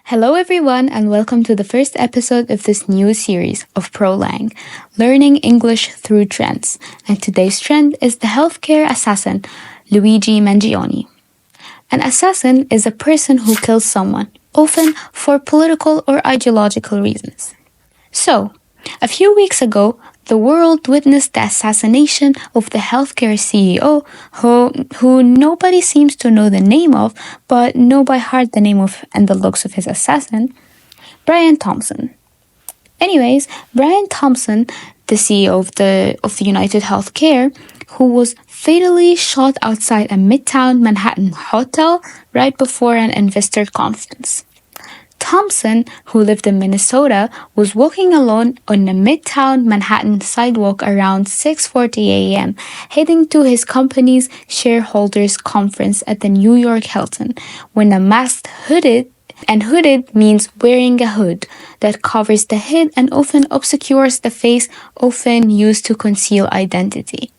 Hello, everyone, and welcome to the first episode of this new series of Prolang, Learning English Through Trends. And today's trend is the healthcare assassin, Luigi Mangione. An assassin is a person who kills someone, often for political or ideological reasons. So, a few weeks ago, the world witnessed the assassination of the healthcare CEO, who nobody seems to know the name of, but know by heart the name of and the looks of his assassin, Brian Thompson. Anyways, Brian Thompson, the CEO of the United Healthcare, who was fatally shot outside a Midtown Manhattan hotel right before an investor conference. Thompson, who lived in Minnesota, was walking alone on the Midtown Manhattan sidewalk around 6:40 a.m., heading to his company's shareholders conference at the New York Hilton, when a masked hooded means wearing a hood that covers the head and often obscures the face, often used to conceal identity.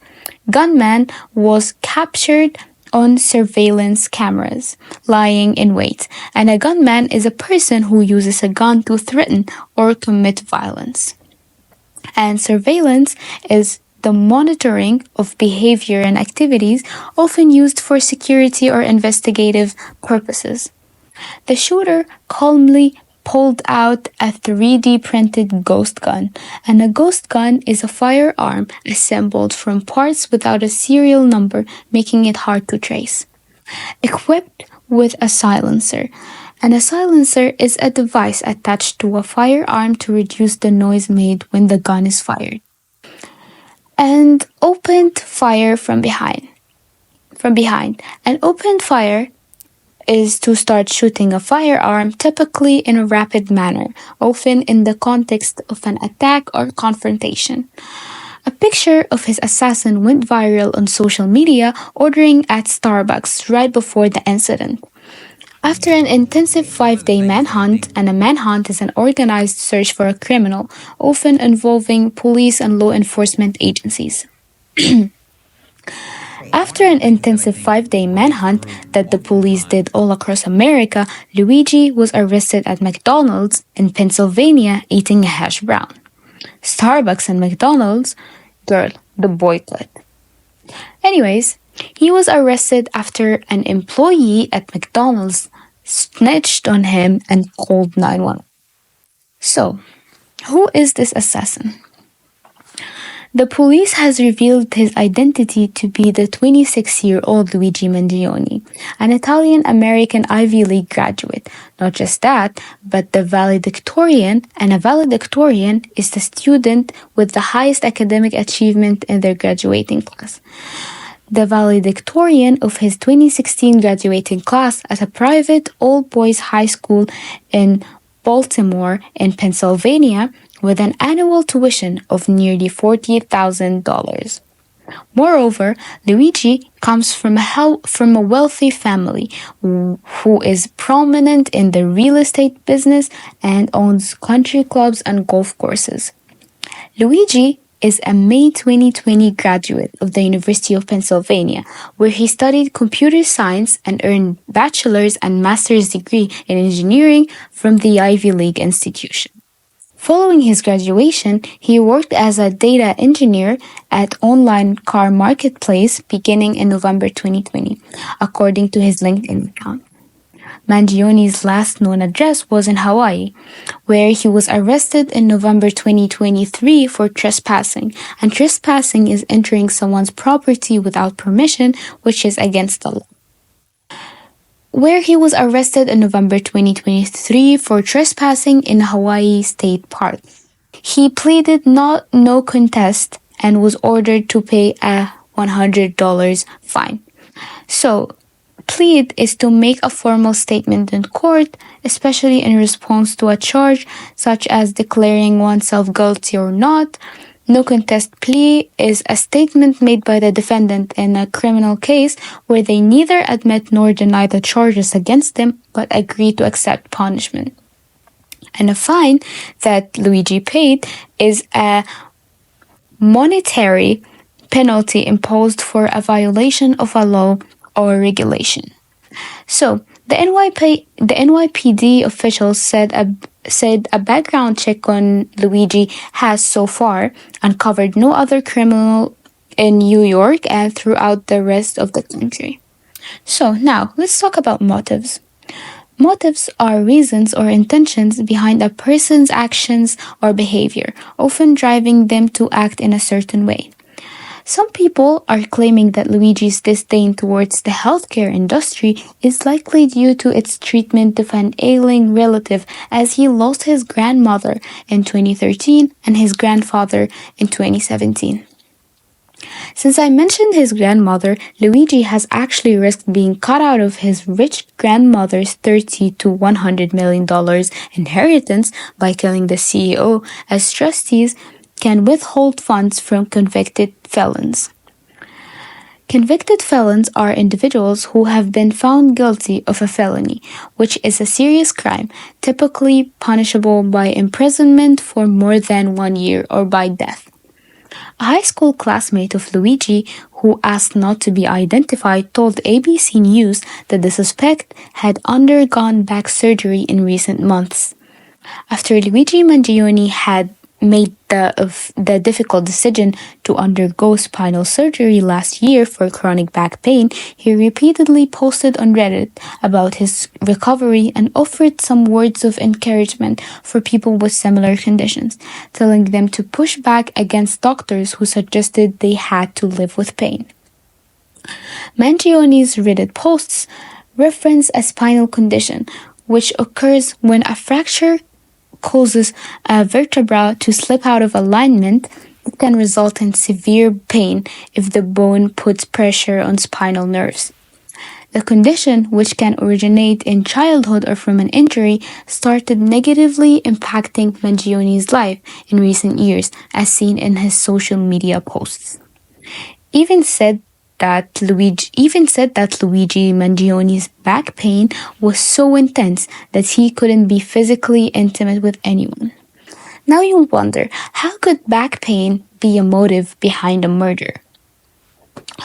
Gunman was captured on surveillance cameras, lying in wait, and a gunman is a person who uses a gun to threaten or commit violence. And surveillance is the monitoring of behavior and activities often used for security or investigative purposes. The shooter calmly pulled out a 3D printed ghost gun, and a ghost gun is a firearm assembled from parts without a serial number, making it hard to trace. Equipped with a silencer, and a silencer is a device attached to a firearm to reduce the noise made when the gun is fired. And opened fire from behind. And opened fire is to start shooting a firearm, typically in a rapid manner, often in the context of an attack or confrontation. A picture of his assassin went viral on social media, ordering at Starbucks right before the incident. After an intensive 5-day manhunt, and a manhunt is an organized search for a criminal, often involving police and law enforcement agencies. After an intensive 5-day manhunt that the police did all across America, Luigi was arrested at McDonald's in Pennsylvania eating a hash brown. Starbucks and McDonald's, girl, the boycott. Anyways, he was arrested after an employee at McDonald's snitched on him and called 911. So, who is this assassin? The police has revealed his identity to be the 26-year-old Luigi Mangione, an Italian-American Ivy League graduate. Not just that, but the valedictorian, and a valedictorian is the student with the highest academic achievement in their graduating class. The valedictorian of his 2016 graduating class at a private all-boys high school in Baltimore in Pennsylvania, with an annual tuition of nearly $40,000. Moreover, Luigi comes from a wealthy family who is prominent in the real estate business and owns country clubs and golf courses. Luigi is a May 2020 graduate of the University of Pennsylvania, where he studied computer science and earned bachelor's and master's degree in engineering from the Ivy League institution. Following his graduation, he worked as a data engineer at online car marketplace beginning in November 2020, according to his LinkedIn account. Mangione's last known address was in Hawaii, where he was arrested in November 2023 for trespassing, and trespassing is entering someone's property without permission, which is against the law. Where he was arrested in November 2023 for trespassing in Hawaii State Park. He pleaded no contest and was ordered to pay a $100 fine. So, plead is to make a formal statement in court, especially in response to a charge such as declaring oneself guilty or not. No contest plea is a statement made by the defendant in a criminal case where they neither admit nor deny the charges against them, but agree to accept punishment. And a fine that Luigi paid is a monetary penalty imposed for a violation of a law or regulation. So, The NYPD officials said a background check on Luigi has so far uncovered no other criminal in New York and throughout the rest of the country. So now let's talk about motives. Motives are reasons or intentions behind a person's actions or behavior, often driving them to act in a certain way. Some people are claiming that Luigi's disdain towards the healthcare industry is likely due to its treatment of an ailing relative, as he lost his grandmother in 2013 and his grandfather in 2017. Since I mentioned his grandmother, Luigi has actually risked being cut out of his rich grandmother's $30 to $100 million inheritance by killing the CEO, as trustees can withhold funds from convicted felons. Convicted felons are individuals who have been found guilty of a felony, which is a serious crime, typically punishable by imprisonment for more than 1 year or by death. A high school classmate of Luigi, who asked not to be identified, told ABC News that the suspect had undergone back surgery in recent months. After Luigi Mangione had made the difficult decision to undergo spinal surgery last year for chronic back pain, he repeatedly posted on Reddit about his recovery and offered some words of encouragement for people with similar conditions, telling them to push back against doctors who suggested they had to live with pain. Mangione's Reddit posts reference a spinal condition, which occurs when a fracture causes a vertebra to slip out of alignment. It can result in severe pain if the bone puts pressure on spinal nerves. The condition, which can originate in childhood or from an injury, started negatively impacting Mangione's life in recent years, as seen in his social media posts. Even said that Luigi Mangione's back pain was so intense that he couldn't be physically intimate with anyone. Now you'll wonder, how could back pain be a motive behind a murder?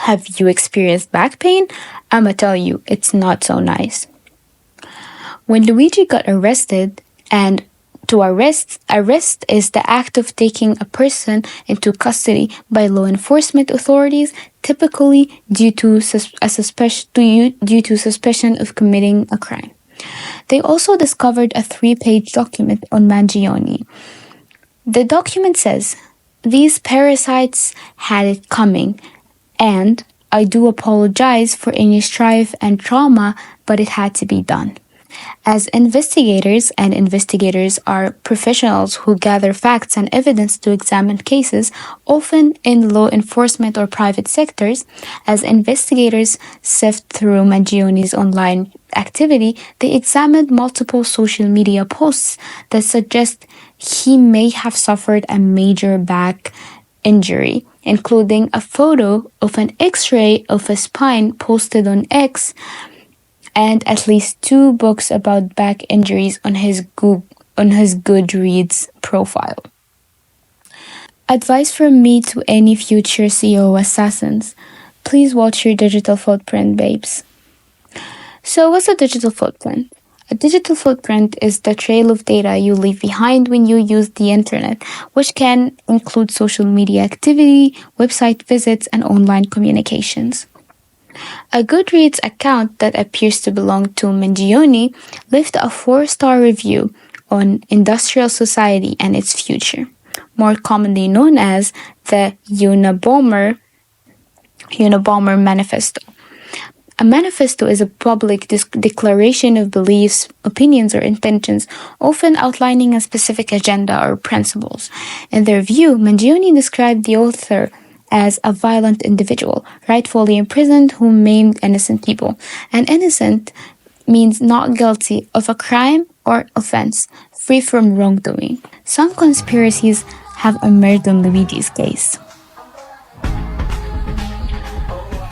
Have you experienced back pain? I'ma tell you, it's not so nice. When Luigi got arrested, and to arrest is the act of taking a person into custody by law enforcement authorities, typically due to suspicion of committing a crime. They also discovered a 3-page document on Mangione. The document says, "These parasites had it coming, and I do apologize for any strife and trauma, but it had to be done." As investigators are professionals who gather facts and evidence to examine cases, often in law enforcement or private sectors, as investigators sift through Mangione's online activity, they examined multiple social media posts that suggest he may have suffered a major back injury, including a photo of an X-ray of a spine posted on X, and at least 2 books about back injuries on his Goodreads profile. Advice from me to any future CEO assassins: please watch your digital footprint, babes. So what's a digital footprint? A digital footprint is the trail of data you leave behind when you use the internet, which can include social media activity, website visits, and online communications. A Goodreads account that appears to belong to Mangione left a 4-star review on industrial society and its future, more commonly known as the Unabomber Manifesto. A manifesto is a public declaration of beliefs, opinions, or intentions, often outlining a specific agenda or principles. In their view, Mangione described the author as a violent individual, rightfully imprisoned, who maimed innocent people. And innocent means not guilty of a crime or offense, free from wrongdoing. Some conspiracies have emerged on Luigi's case.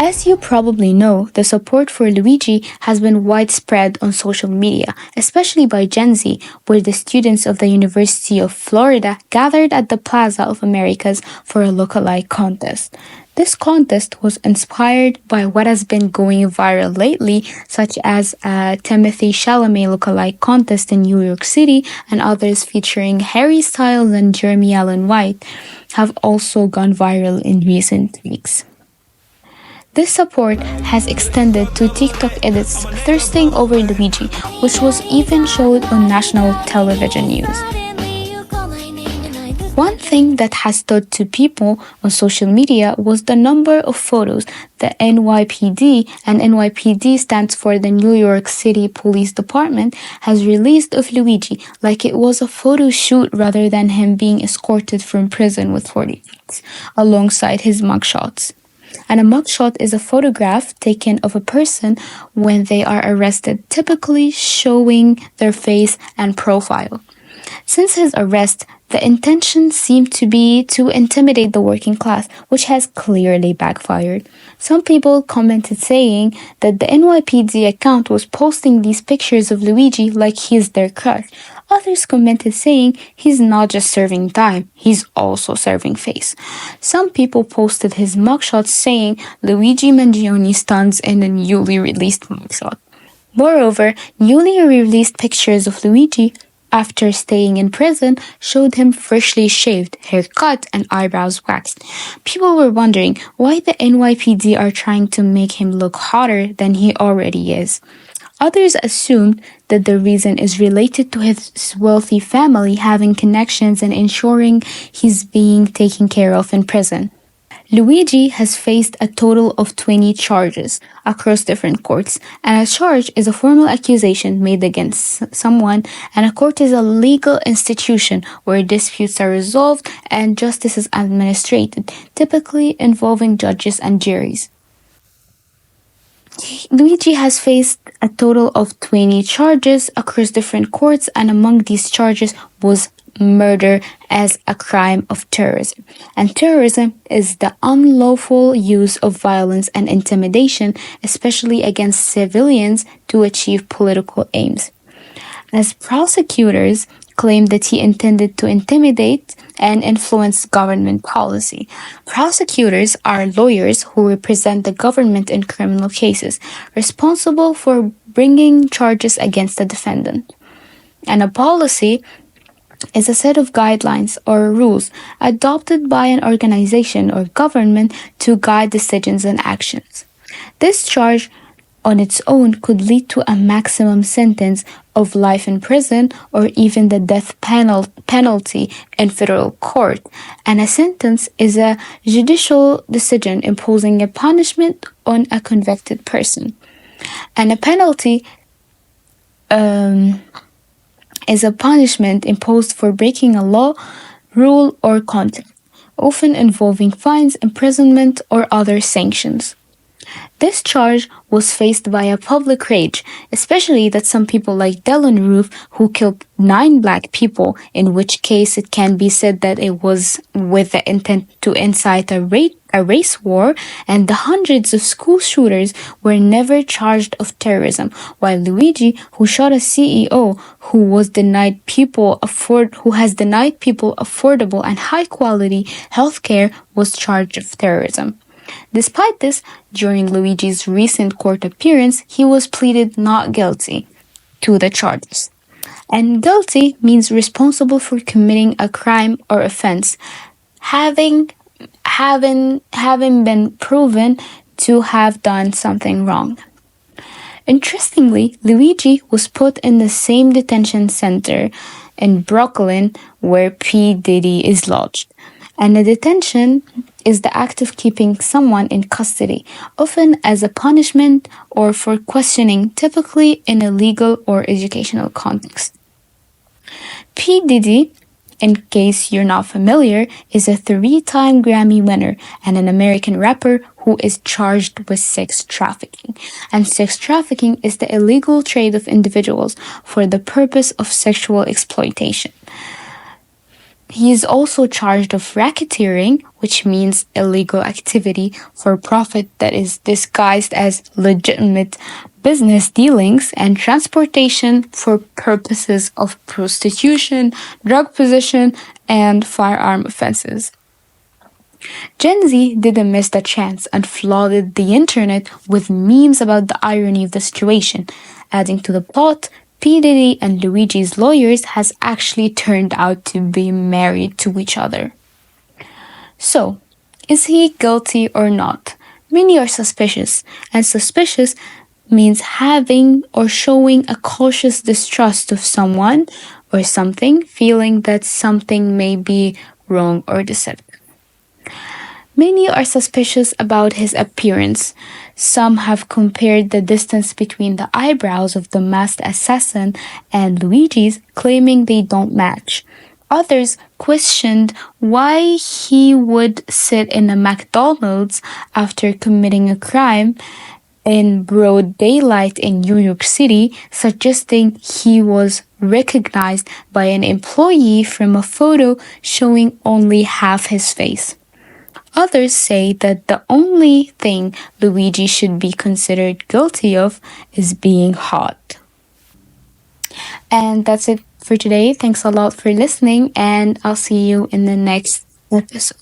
As you probably know, the support for Luigi has been widespread on social media, especially by Gen Z, where the students of the University of Florida gathered at the Plaza of Americas for a look-alike contest. This contest was inspired by what has been going viral lately, such as a Timothy Chalamet lookalike contest in New York City, and others featuring Harry Styles and Jeremy Allen White have also gone viral in recent weeks. This support has extended to TikTok edits thirsting over Luigi, which was even showed on national television news. One thing that has stood to people on social media was the number of photos the NYPD, and NYPD stands for the New York City Police Department, has released of Luigi, like it was a photo shoot rather than him being escorted from prison with 40 alongside his mugshots. And a mugshot is a photograph taken of a person when they are arrested, typically showing their face and profile. Since his arrest, the intention seemed to be to intimidate the working class, which has clearly backfired. Some people commented saying that the NYPD account was posting these pictures of Luigi like he's their crush. Others commented saying he's not just serving time, he's also serving face. Some people posted his mugshots saying Luigi Mangione stands in a newly released mugshot. Moreover, newly released pictures of Luigi after staying in prison showed him freshly shaved, hair cut, and eyebrows waxed. People were wondering why the NYPD are trying to make him look hotter than he already is. Others assumed that the reason is related to his wealthy family having connections and ensuring he's being taken care of in prison. Luigi has faced a total of 20 charges across different courts, and a charge is a formal accusation made against someone, and a court is a legal institution where disputes are resolved and justice is administered, typically involving judges and juries. Luigi has faced a total of 20 charges across different courts, and among these charges was murder as a crime of terrorism. And terrorism is the unlawful use of violence and intimidation, especially against civilians, to achieve political aims. As prosecutors claimed that he intended to intimidate and influence government policy. Prosecutors are lawyers who represent the government in criminal cases, responsible for bringing charges against the defendant. And a policy is a set of guidelines or rules adopted by an organization or government to guide decisions and actions. This charge on its own could lead to a maximum sentence of life in prison or even the death penalty in federal court. And a sentence is a judicial decision imposing a punishment on a convicted person. And a penalty is a punishment imposed for breaking a law, rule, or contract, often involving fines, imprisonment, or other sanctions. This charge was faced by a public rage, especially that some people like Dylan Roof, who killed 9 black people, in which case it can be said that it was with the intent to incite a race war, and the hundreds of school shooters were never charged of terrorism, while Luigi, who shot a CEO who has denied people affordable and high-quality healthcare, was charged of terrorism. Despite this, during Luigi's recent court appearance, he was pleaded not guilty to the charges. And guilty means responsible for committing a crime or offense, having been proven to have done something wrong. Interestingly, Luigi was put in the same detention center in Brooklyn where P. Diddy is lodged. And the detention is the act of keeping someone in custody, often as a punishment or for questioning, typically in a legal or educational context. P. Diddy, in case you're not familiar, is a 3-time Grammy winner and an American rapper who is charged with sex trafficking. And sex trafficking is the illegal trade of individuals for the purpose of sexual exploitation. He is also charged of racketeering, which means illegal activity for profit that is disguised as legitimate business dealings, and transportation for purposes of prostitution, drug possession, and firearm offenses. Gen Z didn't miss the chance and flooded the internet with memes about the irony of the situation. Adding to the plot, P. Diddy and Luigi's lawyers has actually turned out to be married to each other. So, is he guilty or not? Many are suspicious, and suspicious means having or showing a cautious distrust of someone or something, feeling that something may be wrong or deceptive. Many are suspicious about his appearance. Some have compared the distance between the eyebrows of the masked assassin and Luigi's, claiming they don't match. Others questioned why he would sit in a McDonald's after committing a crime in broad daylight in New York City, suggesting he was recognized by an employee from a photo showing only half his face. Others say that the only thing Luigi should be considered guilty of is being hot. And that's it for today. Thanks a lot for listening, and I'll see you in the next episode.